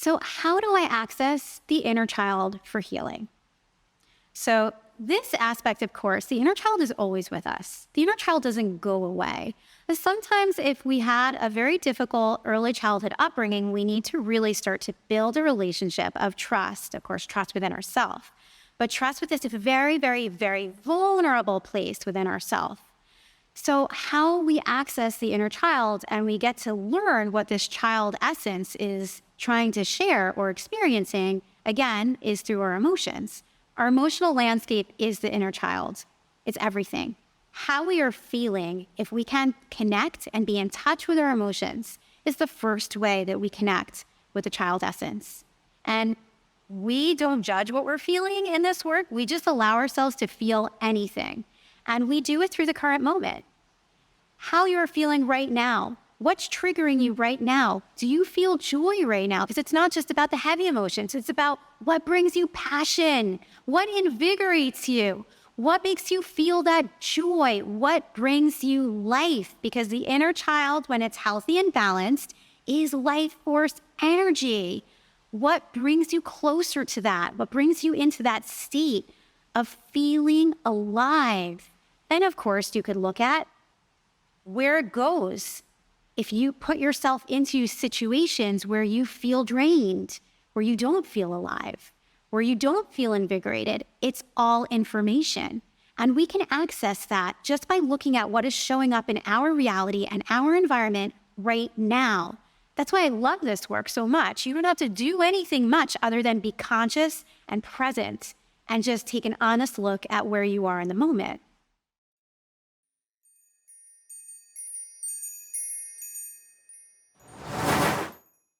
So how do I access the inner child for healing? So this aspect, of course, the inner child is always with us. The inner child doesn't go away. But sometimes if we had a very difficult early childhood upbringing, we need to really start to build a relationship of trust, of course, trust within ourselves. But trust with this very, very, very vulnerable place within ourselves. So how we access the inner child and we get to learn what this child essence is trying to share or experiencing, again, is through our emotions. Our emotional landscape is the inner child. It's everything. How we are feeling, if we can connect and be in touch with our emotions, is the first way that we connect with the child essence. And we don't judge what we're feeling in this work. We just allow ourselves to feel anything. And we do it through the current moment. How you're feeling right now. What's triggering you right now? Do you feel joy right now? Because it's not just about the heavy emotions. It's about what brings you passion, what invigorates you, what makes you feel that joy, what brings you life. Because the inner child, when it's healthy and balanced, is life force energy. What brings you closer to that? What brings you into that state of feeling alive? And of course, you could look at where it goes. If you put yourself into situations where you feel drained, where you don't feel alive, where you don't feel invigorated, it's all information. And we can access that just by looking at what is showing up in our reality and our environment right now. That's why I love this work so much. You don't have to do anything much other than be conscious and present and just take an honest look at where you are in the moment.